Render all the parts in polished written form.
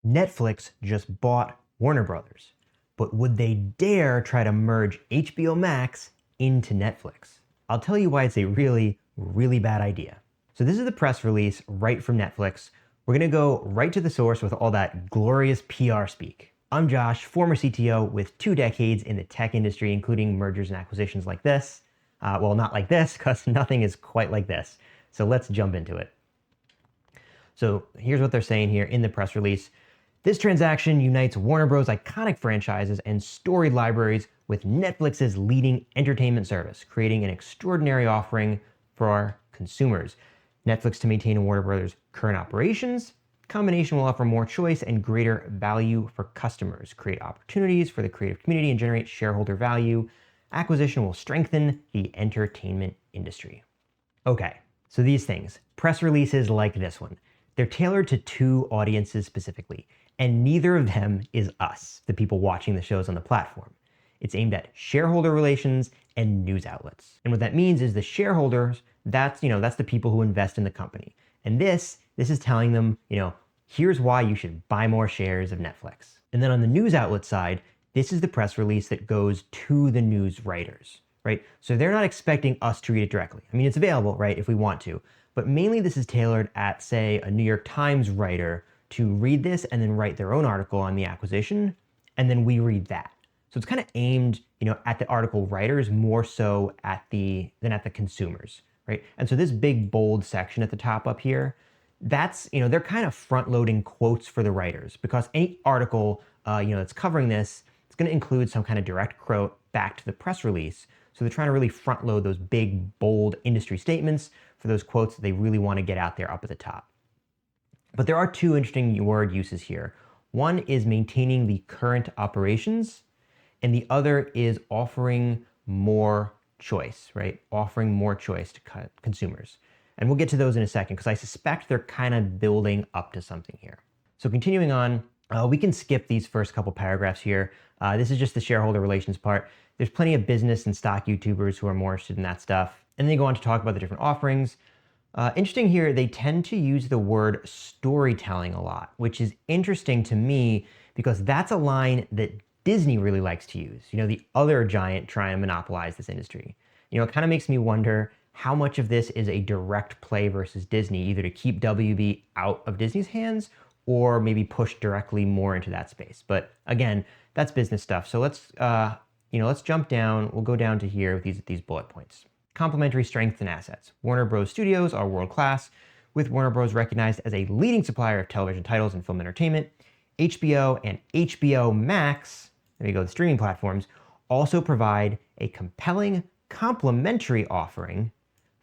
Netflix just bought Warner Brothers, but would they dare try to merge HBO Max into Netflix? I'll tell you why it's a really, really bad idea. So this is the press release right from Netflix. We're gonna go right to the source with all that glorious PR speak. I'm Josh, former CTO with 2 decades in the tech industry, including mergers and acquisitions like this. Well, not like this, because nothing is quite like this. So let's jump into it. So here's what they're saying here in the press release. This transaction unites Warner Bros. Iconic franchises and storied libraries with Netflix's leading entertainment service, creating an extraordinary offering for our consumers. Netflix to maintain Warner Bros. Current operations. Combination will offer more choice and greater value for customers, create opportunities for the creative community, and generate shareholder value. Acquisition will strengthen the entertainment industry. Okay, so these things, press releases like this one, they're tailored to 2 audiences specifically, and neither of them is us, the people watching the shows on the platform. It's aimed at shareholder relations and news outlets. And what that means is the shareholders, that's the people who invest in the company. And this is telling them, here's why you should buy more shares of Netflix. And then on the news outlet side, this is the press release that goes to the news writers, right? So they're not expecting us to read it directly. I mean, it's available, right, if we want to, but mainly this is tailored at, say, a New York Times writer to read this and then write their own article on the acquisition, and then we read that. So it's kind of aimed, at the article writers more so than at the consumers, right? And so this big bold section at the top up here, that's, they're kind of front-loading quotes for the writers, because any article, that's covering this, it's going to include some kind of direct quote back to the press release. So they're trying to really front load those big, bold industry statements for those quotes that they really want to get out there up at the top. But there are 2 interesting word uses here. One is maintaining the current operations, and the other is offering more choice, right? Offering more choice to consumers. And we'll get to those in a second, because I suspect they're kind of building up to something here. So continuing on, we can skip these first couple paragraphs here. This is just the shareholder relations part. There's plenty of business and stock YouTubers who are more interested in that stuff. And they go on to talk about the different offerings. Interesting here, they tend to use the word storytelling a lot, which is interesting to me because that's a line that Disney really likes to use. The other giant trying to monopolize this industry. It kind of makes me wonder how much of this is a direct play versus Disney, either to keep WB out of Disney's hands or maybe push directly more into that space. But again, that's business stuff. So let's jump down. We'll go down to here with these bullet points. Complementary strengths and assets. Warner Bros. Studios are world-class, with Warner Bros. Recognized as a leading supplier of television titles and film entertainment. HBO and HBO Max, there you go, the streaming platforms, also provide a compelling complementary offering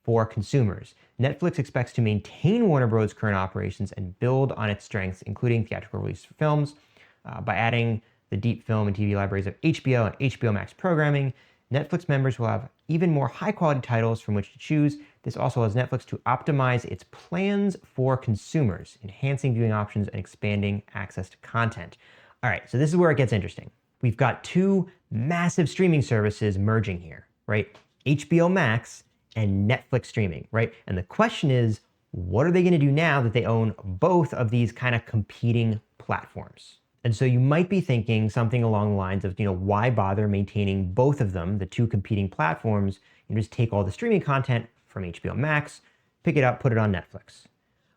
for consumers. Netflix expects to maintain Warner Bros. Current operations and build on its strengths, including theatrical release for films, by adding the deep film and TV libraries of HBO and HBO Max programming. Netflix members will have even more high-quality titles from which to choose. This also allows Netflix to optimize its plans for consumers, enhancing viewing options and expanding access to content. All right, so this is where it gets interesting. We've got 2 massive streaming services merging here, right? HBO Max and Netflix streaming, right? And the question is, what are they going to do now that they own both of these kind of competing platforms? And so you might be thinking something along the lines of, why bother maintaining both of them, the 2 competing platforms, and just take all the streaming content from HBO Max, pick it up, put it on Netflix.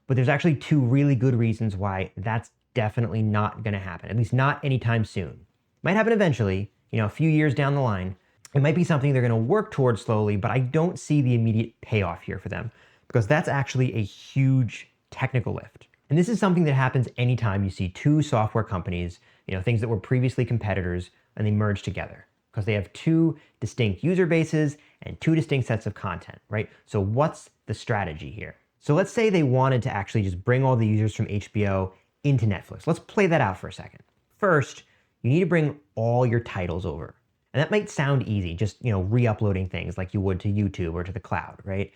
But there's actually 2 really good reasons why that's definitely not going to happen, at least not anytime soon. Might happen eventually, a few years down the line. It might be something they're going to work towards slowly, but I don't see the immediate payoff here for them, because that's actually a huge technical lift. And this is something that happens anytime you see 2 software companies, things that were previously competitors, and they merge together, because they have 2 distinct user bases and 2 distinct sets of content, right? So what's the strategy here? So let's say they wanted to actually just bring all the users from HBO into Netflix. Let's play that out for a second. First, you need to bring all your titles over. And that might sound easy, just, re-uploading things like you would to YouTube or to the cloud, right?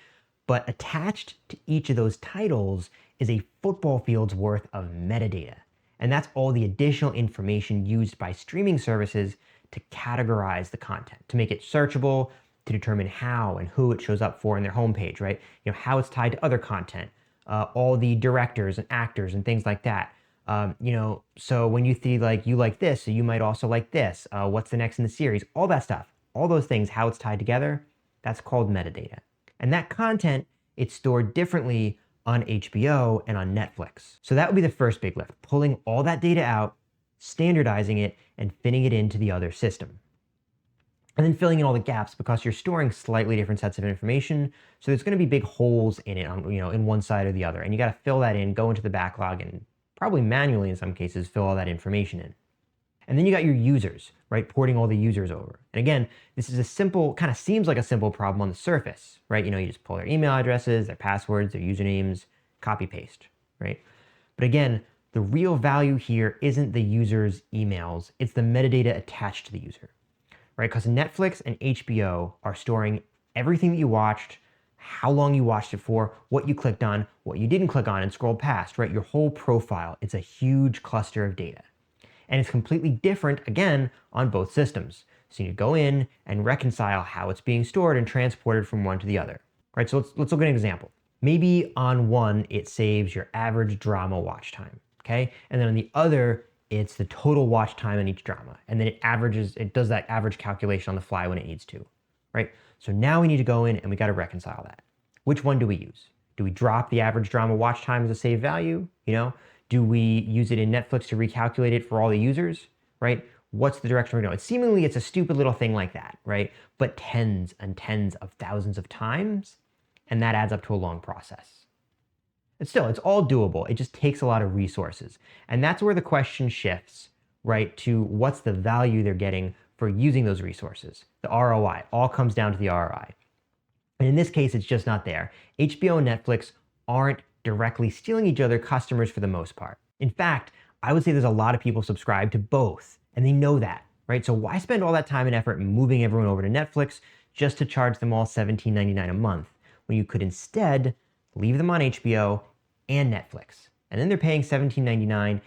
But attached to each of those titles is a football field's worth of metadata. And that's all the additional information used by streaming services to categorize the content, to make it searchable, to determine how and who it shows up for in their homepage, right? How it's tied to other content, all the directors and actors and things like that. So when you see like you like this, so you might also like this. What's the next in the series? All that stuff, all those things, how it's tied together, that's called metadata. And that content, it's stored differently on HBO and on Netflix. So that would be the first big lift, pulling all that data out, standardizing it, and fitting it into the other system. And then filling in all the gaps because you're storing slightly different sets of information. So there's going to be big holes in it on, in one side or the other. And you got to fill that in, go into the backlog, and probably manually in some cases, fill all that information in. And then you got your users, right? Porting all the users over. And again, this is a simple, kind of seems like a simple problem on the surface, right? You just pull their email addresses, their passwords, their usernames, copy paste, right? But again, the real value here isn't the user's emails, it's the metadata attached to the user, right? Because Netflix and HBO are storing everything that you watched, how long you watched it for, what you clicked on, what you didn't click on and scrolled past, right? Your whole profile. It's a huge cluster of data. And it's completely different, again, on both systems. So you need to go in and reconcile how it's being stored and transported from one to the other, right? So let's look at an example. Maybe on one, it saves your average drama watch time, okay? And then on the other, it's the total watch time on each drama. And then it does that average calculation on the fly when it needs to, right? So now we need to go in and we got to reconcile that. Which one do we use? Do we drop the average drama watch time as a saved value? Do we use it in Netflix to recalculate it for all the users, right? What's the direction we're going? It's a stupid little thing like that, right? But tens and tens of thousands of times, and that adds up to a long process. And still, it's all doable. It just takes a lot of resources. And that's where the question shifts, right, to what's the value they're getting for using those resources. The ROI all comes down to the ROI. And in this case, it's just not there. HBO and Netflix aren't directly stealing each other customers for the most part. In fact, I would say there's a lot of people subscribe to both, and they know that, right? So why spend all that time and effort moving everyone over to Netflix just to charge them all $17.99 a month when you could instead leave them on HBO and Netflix? And then they're paying $17.99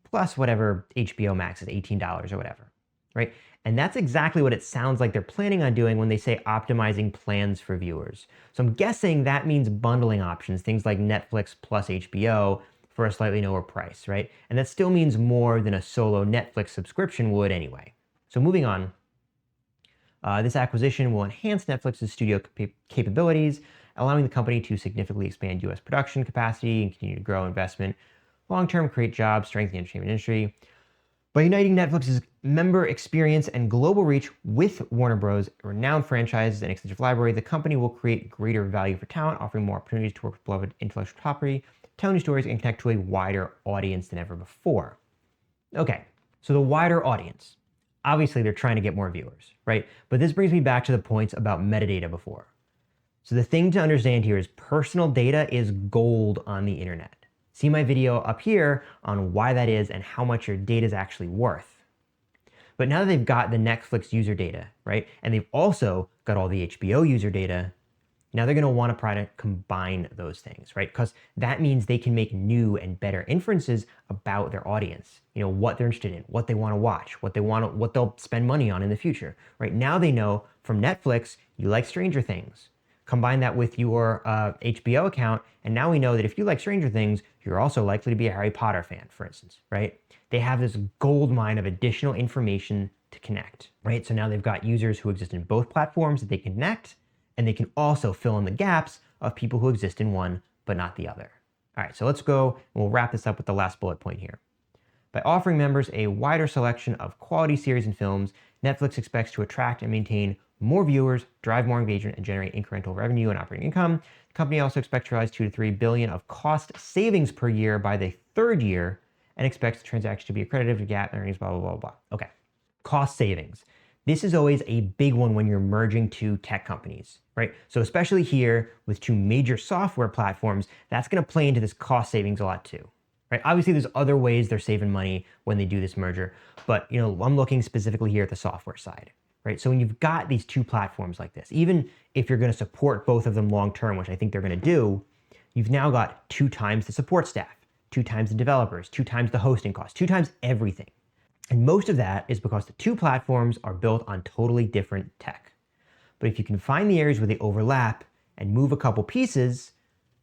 plus whatever HBO Max is, $18 or whatever, right? And that's exactly what it sounds like they're planning on doing when they say optimizing plans for viewers. So I'm guessing that means bundling options, things like Netflix plus HBO for a slightly lower price, right? And that still means more than a solo Netflix subscription would anyway. So moving on, this acquisition will enhance Netflix's studio capabilities, allowing the company to significantly expand US production capacity and continue to grow investment, long-term create jobs, strengthen the entertainment industry. By uniting Netflix's member experience and global reach with Warner Bros. Renowned franchises and extensive library, the company will create greater value for talent, offering more opportunities to work with beloved intellectual property, tell new stories, and connect to a wider audience than ever before. Okay, so the wider audience. Obviously, they're trying to get more viewers, right? But this brings me back to the points about metadata before. So the thing to understand here is personal data is gold on the internet. See my video up here on why that is and how much your data is actually worth. But now that they've got the Netflix user data, right, and they've also got all the HBO user data, now they're going to want to try to combine those things, right? Because that means they can make new and better inferences about their audience, what they're interested in, what they want to watch, what they'll spend money on in the future, right? Now they know from Netflix, you like Stranger Things. Combine that with your HBO account, and now we know that if you like Stranger Things, you're also likely to be a Harry Potter fan, for instance, right? They have this gold mine of additional information to connect, right? So now they've got users who exist in both platforms that they can connect, and they can also fill in the gaps of people who exist in one but not the other. All right, so let's go, and we'll wrap this up with the last bullet point here. By offering members a wider selection of quality series and films, Netflix expects to attract and maintain more viewers, drive more engagement, and generate incremental revenue and operating income. The company also expects to realize $2 to $3 billion of cost savings per year by the third year and expects the transaction to be accretive to GAAP earnings, blah, blah, blah, blah. Okay, cost savings. This is always a big one when you're merging two tech companies, right? So especially here with two major software platforms, that's going to play into this cost savings a lot too, right? Obviously, there's other ways they're saving money when they do this merger, but I'm looking specifically here at the software side. Right? So when you've got these two platforms like this, even if you're going to support both of them long-term, which I think they're going to do, you've now got 2 times the support staff, 2 times the developers, 2 times the hosting costs, 2 times everything. And most of that is because the two platforms are built on totally different tech. But if you can find the areas where they overlap and move a couple pieces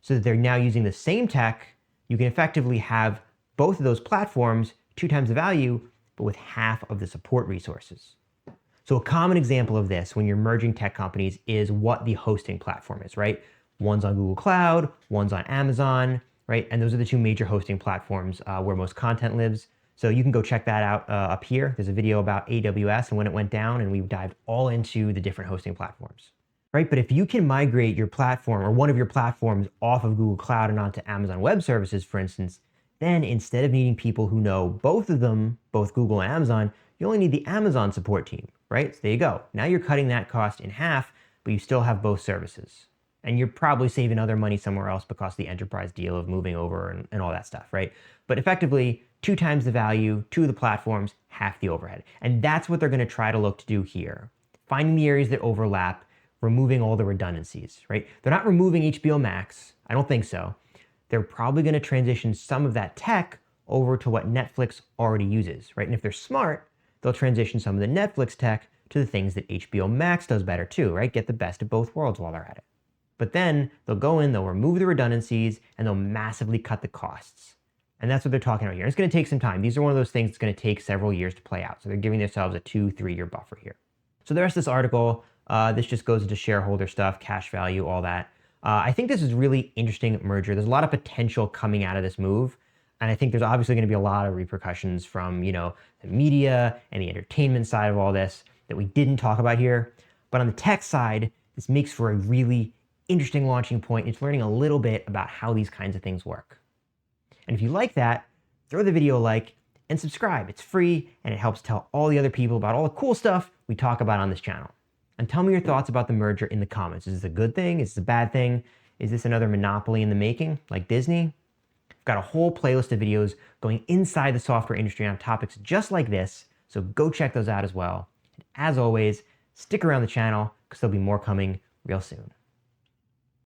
so that they're now using the same tech, you can effectively have both of those platforms 2 times the value, but with half of the support resources. So a common example of this when you're merging tech companies is what the hosting platform is, right? One's on Google Cloud, one's on Amazon, right? And those are the 2 major hosting platforms where most content lives. So you can go check that out up here. There's a video about AWS and when it went down, and we dived all into the different hosting platforms, right? But if you can migrate your platform or one of your platforms off of Google Cloud and onto Amazon Web Services, for instance, then instead of needing people who know both of them, both Google and Amazon, you only need the Amazon support team, right? So there you go. Now you're cutting that cost in half, but you still have both services. And you're probably saving other money somewhere else because of the enterprise deal of moving over and all that stuff, right? But effectively, 2 times the value, 2 of the platforms, half the overhead. And that's what they're going to try to look to do here. Finding the areas that overlap, removing all the redundancies, right? They're not removing HBO Max. I don't think so. They're probably going to transition some of that tech over to what Netflix already uses, right? And if they're smart, they'll transition some of the Netflix tech to the things that HBO Max does better too, right? Get the best of both worlds while they're at it. But then they'll go in, they'll remove the redundancies, and they'll massively cut the costs. And that's what they're talking about here. It's going to take some time. These are one of those things that's going to take several years to play out. So they're giving themselves a 2-3 year buffer here. So the rest of this article, this just goes into shareholder stuff, cash value, all that. I think this is really interesting merger. There's a lot of potential coming out of this move. And I think there's obviously going to be a lot of repercussions from, the media and the entertainment side of all this that we didn't talk about here. But on the tech side, this makes for a really interesting launching point. It's learning a little bit about how these kinds of things work. And if you like that, throw the video a like and subscribe. It's free and it helps tell all the other people about all the cool stuff we talk about on this channel. And tell me your thoughts about the merger in the comments. Is this a good thing? Is this a bad thing? Is this another monopoly in the making, like Disney? I've got a whole playlist of videos going inside the software industry on topics just like this, so go check those out as well. And as always, stick around the channel because there'll be more coming real soon.